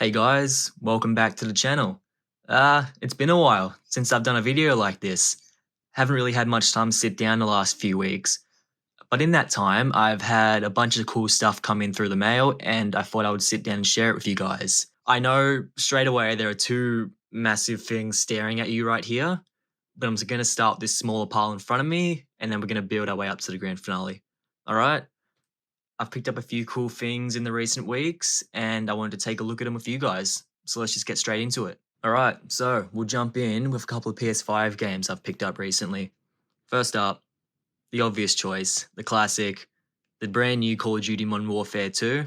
Hey guys, welcome back to the channel. It's been a while since I've done a video like this. Haven't really had much time to sit down the last few weeks. But in that time, I've had a bunch of cool stuff come in through the mail and I thought I would sit down and share it with you guys. I know straight away there are two massive things staring at you right here, but I'm going to start with this smaller pile in front of me and then we're going to build our way up to the grand finale. Alright? I've picked up a few cool things in the recent weeks and I wanted to take a look at them with you guys. So let's just get straight into it. Alright, so we'll jump in with a couple of PS5 games I've picked up recently. First up, the obvious choice, the classic, the brand new Call of Duty Modern Warfare 2.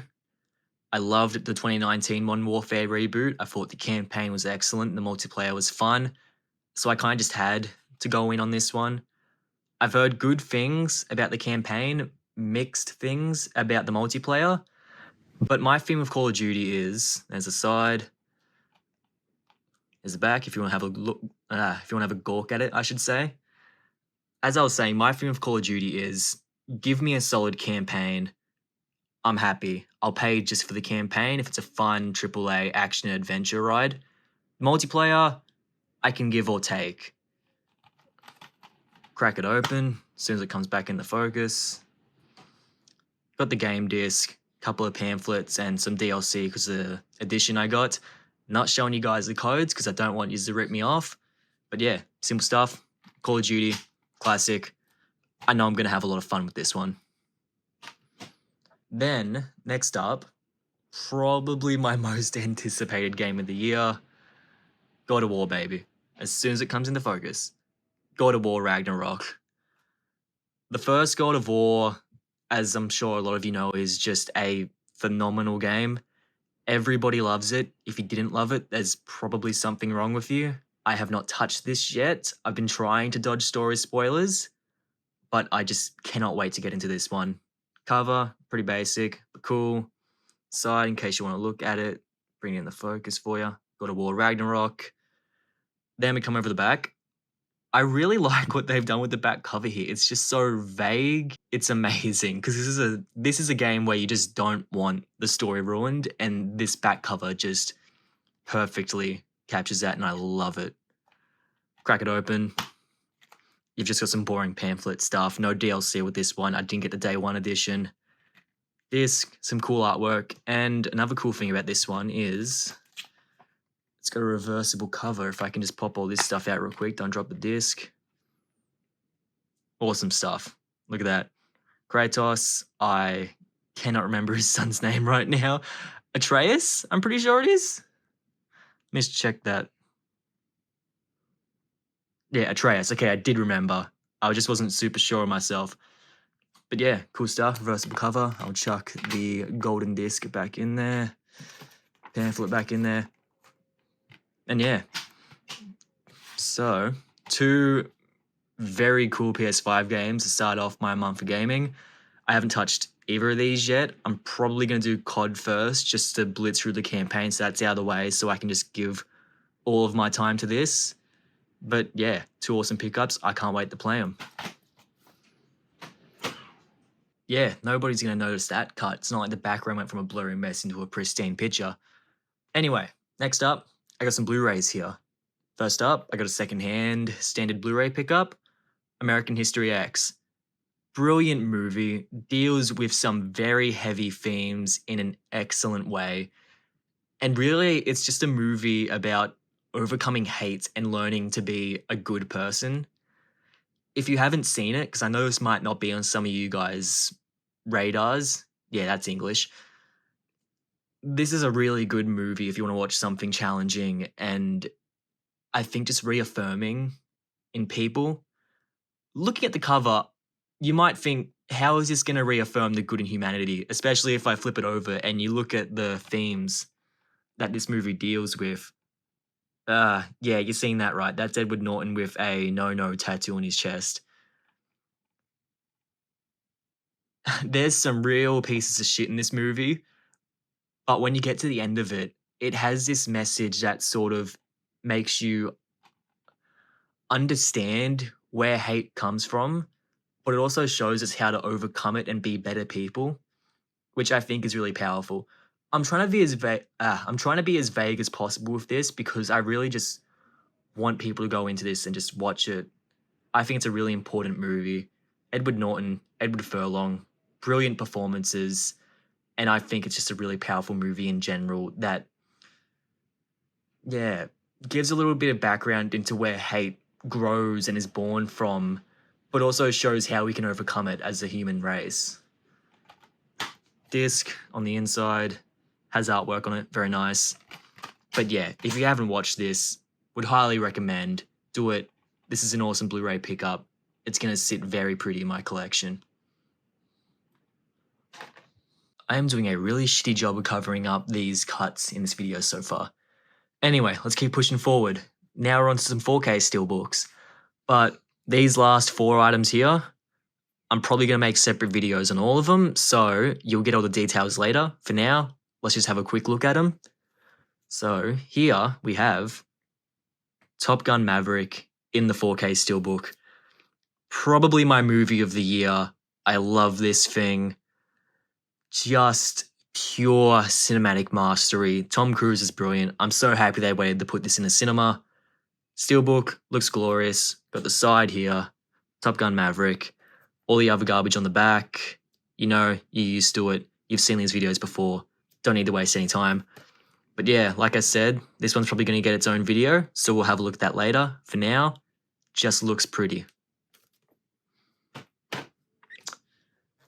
I loved the 2019 Modern Warfare reboot. I thought the campaign was excellent, the multiplayer was fun, so I kind of just had to go in on this one. I've heard good things about the campaign, mixed things about the multiplayer, but my theme of Call of Duty is, there's a side, there's a back, if you want to have a look, if you want to have a gawk at it, I should say. As I was saying, my theme of Call of Duty is, give me a solid campaign, I'm happy. I'll pay just for the campaign if it's a fun AAA action adventure ride. Multiplayer, I can give or take. Crack it open, as soon as it comes back into focus. Got the game disc, couple of pamphlets, and some DLC because of the edition I got. Not showing you guys the codes because I don't want you to rip me off. But yeah, simple stuff. Call of Duty, classic. I know I'm going to have a lot of fun with this one. Then, next up, probably my most anticipated game of the year, God of War, baby. As soon as it comes into focus. God of War Ragnarok. The first God of War, as I'm sure a lot of you know, is just a phenomenal game. Everybody loves it. If you didn't love it, there's probably something wrong with you. I have not touched this yet. I've been trying to dodge story spoilers, but I just cannot wait to get into this one. Cover, pretty basic, but cool. Side, in case you want to look at it, bring it in the focus for you. God of War Ragnarok. Then we come over the back. I really like what they've done with the back cover here. It's just so vague. It's amazing because this is a game where you just don't want the story ruined, and this back cover just perfectly captures that, and I love it. Crack it open. You've just got some boring pamphlet stuff. No DLC with this one. I didn't get the day one edition. Disc, some cool artwork, and another cool thing about this one is it's got a reversible cover. If I can just pop all this stuff out real quick, don't drop the disc. Awesome stuff. Look at that. Kratos, I cannot remember his son's name right now. Atreus, I'm pretty sure it is. Let me just check that. Yeah, Atreus. Okay, I did remember. I just wasn't super sure of myself. But yeah, cool stuff. Reversible cover. I'll chuck the golden disc back in there. Pamphlet back in there. And yeah. So, two very cool PS5 games to start off my month of gaming. I haven't touched either of these yet. I'm probably going to do COD first just to blitz through the campaign so that's out of the way so I can just give all of my time to this. But yeah, two awesome pickups. I can't wait to play them. Yeah, nobody's going to notice that cut. It's not like the background went from a blurry mess into a pristine picture. Anyway, next up, I got some Blu-rays here. First up, I got a second-hand standard Blu-ray pickup, American History X. Brilliant movie, deals with some very heavy themes in an excellent way. And really, it's just a movie about overcoming hate and learning to be a good person. If you haven't seen it, because I know this might not be on some of you guys' radars. Yeah, that's English. This is a really good movie if you want to watch something challenging and I think just reaffirming in people. Looking at the cover, you might think, how is this going to reaffirm the good in humanity? Especially if I flip it over and you look at the themes that this movie deals with. Yeah, you're seeing that right. That's Edward Norton with a no-no tattoo on his chest. There's some real pieces of shit in this movie, but when you get to the end of it, it has this message that sort of makes you understand where hate comes from, but it also shows us how to overcome it and be better people, which I think is really powerful. I'm trying to be as vague as possible with this because I really just want people to go into this and just watch it. I think it's a really important movie. Edward Norton, Edward Furlong, brilliant performances, and I think it's just a really powerful movie in general that, yeah, gives a little bit of background into where hate grows and is born from, but also shows how we can overcome it as a human race. Disc on the inside has artwork on it, very nice. But yeah, if you haven't watched this, would highly recommend. Do it. This is an awesome Blu-ray pickup. It's going to sit very pretty in my collection. I am doing a really shitty job of covering up these cuts in this video so far. Anyway, let's keep pushing forward. Now we're on to some 4K Steelbooks. But these last 4 items here, I'm probably going to make separate videos on all of them, so you'll get all the details later. For now, let's just have a quick look at them. So here we have Top Gun Maverick in the 4K Steelbook. Probably my movie of the year. I love this thing. Just pure cinematic mastery. Tom Cruise is brilliant. I'm so happy they waited to put this in a cinema. Steelbook looks glorious. Got the side here. Top Gun Maverick. All the other garbage on the back. You know, you're used to it. You've seen these videos before. Don't need to waste any time. But yeah, like I said, this one's probably going to get its own video, so we'll have a look at that later. For now, just looks pretty.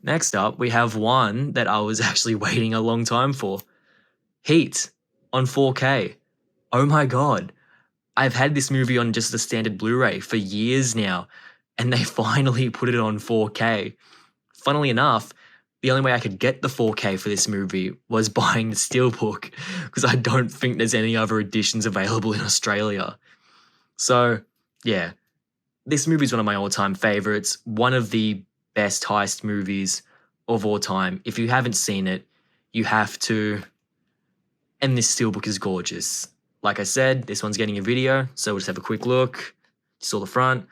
Next up, we have one that I was actually waiting a long time for. Heat on 4K. Oh my god. I've had this movie on just the standard Blu-ray for years now, and they finally put it on 4K. Funnily enough, the only way I could get the 4K for this movie was buying the Steelbook, because I don't think there's any other editions available in Australia. So, yeah, this movie is one of my all-time favorites, one of the best heist movies of all time. If you haven't seen it, you have to. And this Steelbook is gorgeous. Like I said, this one's getting a video, so we'll just have a quick look. Just saw the front.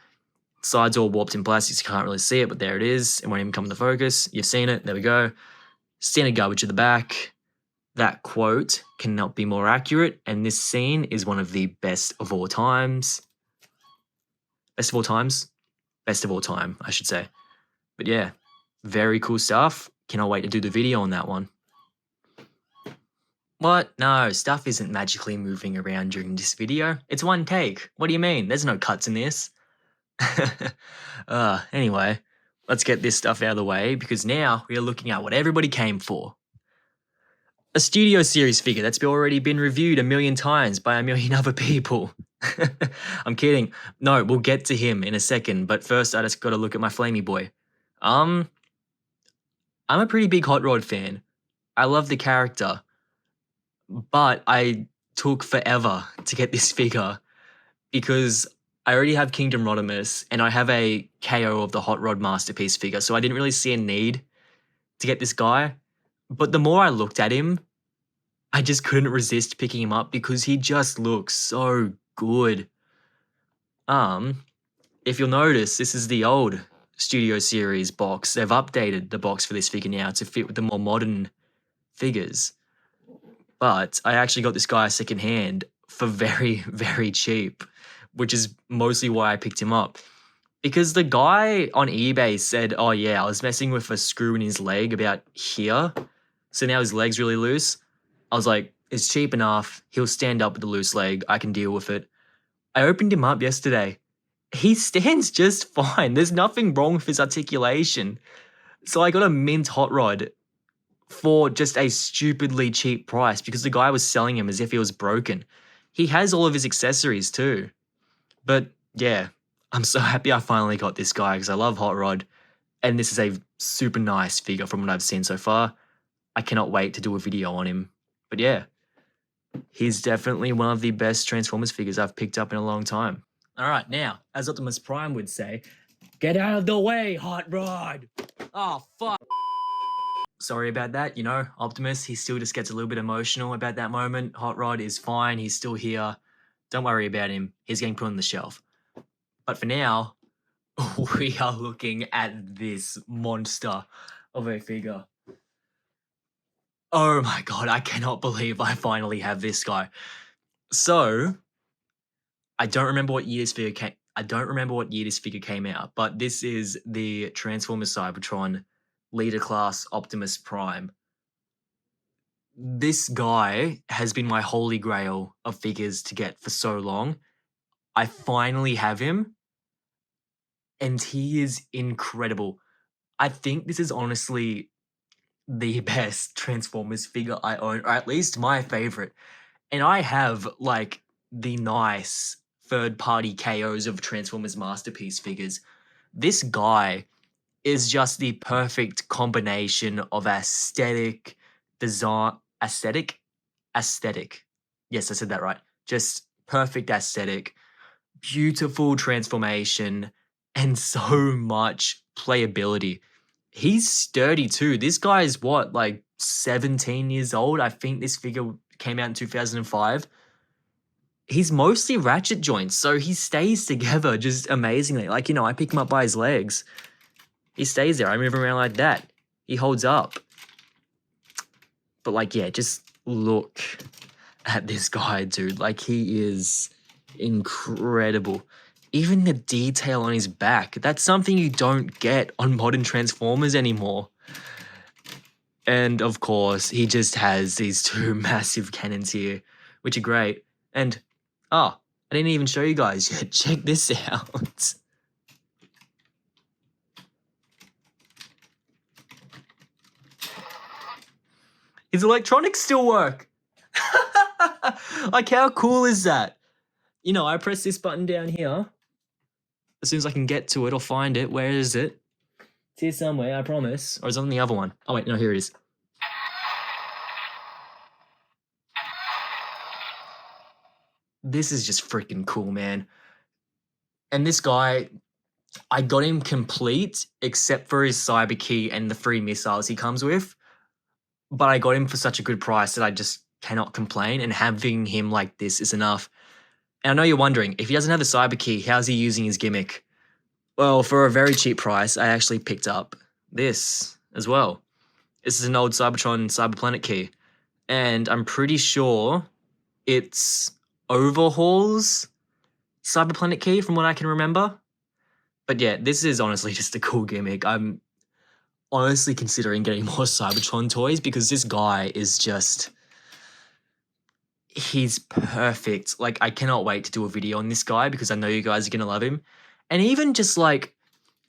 Sides all warped in plastic, so you can't really see it, but there it is. It won't even come into focus. You've seen it. There we go. Standard garbage at the back. That quote cannot be more accurate, and this scene is one of the best of all times. Best of all times? Best of all time, I should say. But yeah, very cool stuff. Cannot wait to do the video on that one. What? No, stuff isn't magically moving around during this video. It's one take. What do you mean? There's no cuts in this. Anyway, let's get this stuff out of the way because now we are looking at what everybody came for. A Studio Series figure that's already been reviewed 1,000,000 times by 1,000,000 other people. I'm kidding. No, we'll get to him in a second, but first I just gotta look at my flamey boy. I'm a pretty big Hot Rod fan. I love the character, but I took forever to get this figure because I already have Kingdom Rodimus and I have a KO of the Hot Rod Masterpiece figure, so I didn't really see a need to get this guy. But the more I looked at him, I just couldn't resist picking him up because he just looks so good. If you'll notice, this is the old Studio Series box. They've updated the box for this figure now to fit with the more modern figures. But I actually got this guy secondhand for very, very cheap, which is mostly why I picked him up. Because the guy on eBay said, oh yeah, I was messing with a screw in his leg about here, so now his leg's really loose. I was like, it's cheap enough, he'll stand up with the loose leg, I can deal with it. I opened him up yesterday. He stands just fine. There's nothing wrong with his articulation. So I got a mint Hot Rod for just a stupidly cheap price because the guy was selling him as if he was broken. He has all of his accessories too. But yeah, I'm so happy I finally got this guy because I love Hot Rod, and this is a super nice figure from what I've seen so far. I cannot wait to do a video on him. But yeah, he's definitely one of the best Transformers figures I've picked up in a long time. All right, now, as Optimus Prime would say, get out of the way, Hot Rod! Oh, fuck. Sorry about that, you know, Optimus, he still just gets a little bit emotional about that moment. Hot Rod is fine, he's still here. Don't worry about him, he's getting put on the shelf. But for now, we are looking at this monster of a figure. Oh my god, I cannot believe I finally have this guy. So, I don't remember what year this figure came. I don't remember what year this figure came out, but this is the Transformers Cybertron Leader Class Optimus Prime. This guy has been my holy grail of figures to get for so long. I finally have him, and he is incredible. I think this is honestly the best Transformers figure I own, or at least my favorite. And I have like the nice third party KOs of Transformers Masterpiece figures. This guy is just the perfect combination of aesthetic. Yes, I said that right. Just perfect aesthetic, beautiful transformation, and so much playability. He's sturdy too. This guy is what, like 17 years old? I think this figure came out in 2005. He's mostly ratchet joints, so he stays together just amazingly. Like, I pick him up by his legs. He stays there. I move him around like that. He holds up. But like, yeah, just look at this guy, dude. Like, he is incredible. Even the detail on his back, that's something you don't get on modern Transformers anymore. And of course, he just has these two massive cannons here, which are great. And, I didn't even show you guys yet. Check this out. His electronics still work. Like, how cool is that? I press this button down here. As soon as I can get to it or find it, where is it? It's here somewhere, I promise. Or is it on the other one? Oh wait, no, here it is. This is just freaking cool, man. And this guy, I got him complete except for his cyber key and the 3 missiles he comes with. But I got him for such a good price that I just cannot complain, and having him like this is enough. And I know you're wondering, if he doesn't have the cyber key, how's he using his gimmick? Well, for a very cheap price, I actually picked up this as well. This is an old Cybertron Cyberplanet key. And I'm pretty sure it's Overhaul's Cyberplanet key from what I can remember. But yeah, this is honestly just a cool gimmick. I'm honestly considering getting more Cybertron toys because this guy is just... he's perfect. Like, I cannot wait to do a video on this guy because I know you guys are going to love him. And even just like,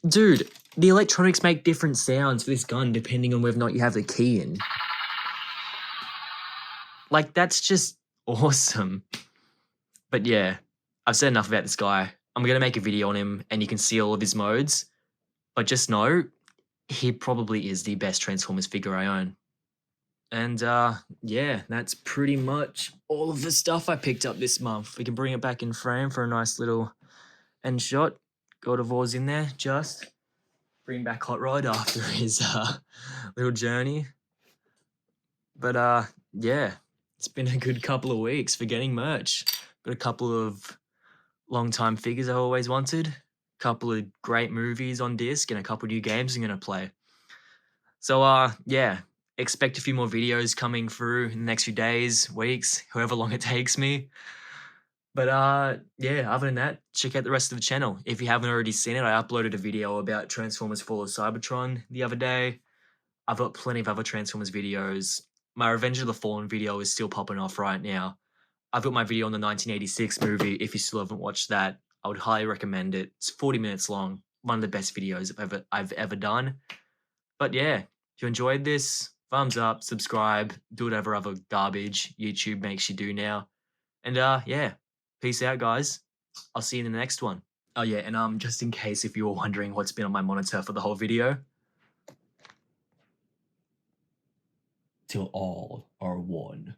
dude, the electronics make different sounds for this gun depending on whether or not you have the key in. Like, that's just awesome. But yeah, I've said enough about this guy. I'm going to make a video on him and you can see all of his modes. But just know, he probably is the best Transformers figure I own. And yeah, that's pretty much all of the stuff I picked up this month. We can bring it back in frame for a nice little end shot. God of War's in there, just bring back Hot Rod after his little journey. But yeah, it's been a good couple of weeks for getting merch. Got a couple of long-time figures I always wanted, a couple of great movies on disc, and a couple of new games I'm gonna play. So yeah, expect a few more videos coming through in the next few days, weeks, however long it takes me. But yeah, other than that, check out the rest of the channel. If you haven't already seen it, I uploaded a video about Transformers Fall of Cybertron the other day. I've got plenty of other Transformers videos. My Revenge of the Fallen video is still popping off right now. I've got my video on the 1986 movie. If you still haven't watched that, I would highly recommend it. It's 40 minutes long. One of the best videos I've ever done. But yeah, if you enjoyed this, thumbs up, subscribe, do whatever other garbage YouTube makes you do now. And yeah, peace out, guys. I'll see you in the next one. Oh yeah, and just in case if you were wondering what's been on my monitor for the whole video. Till all are one.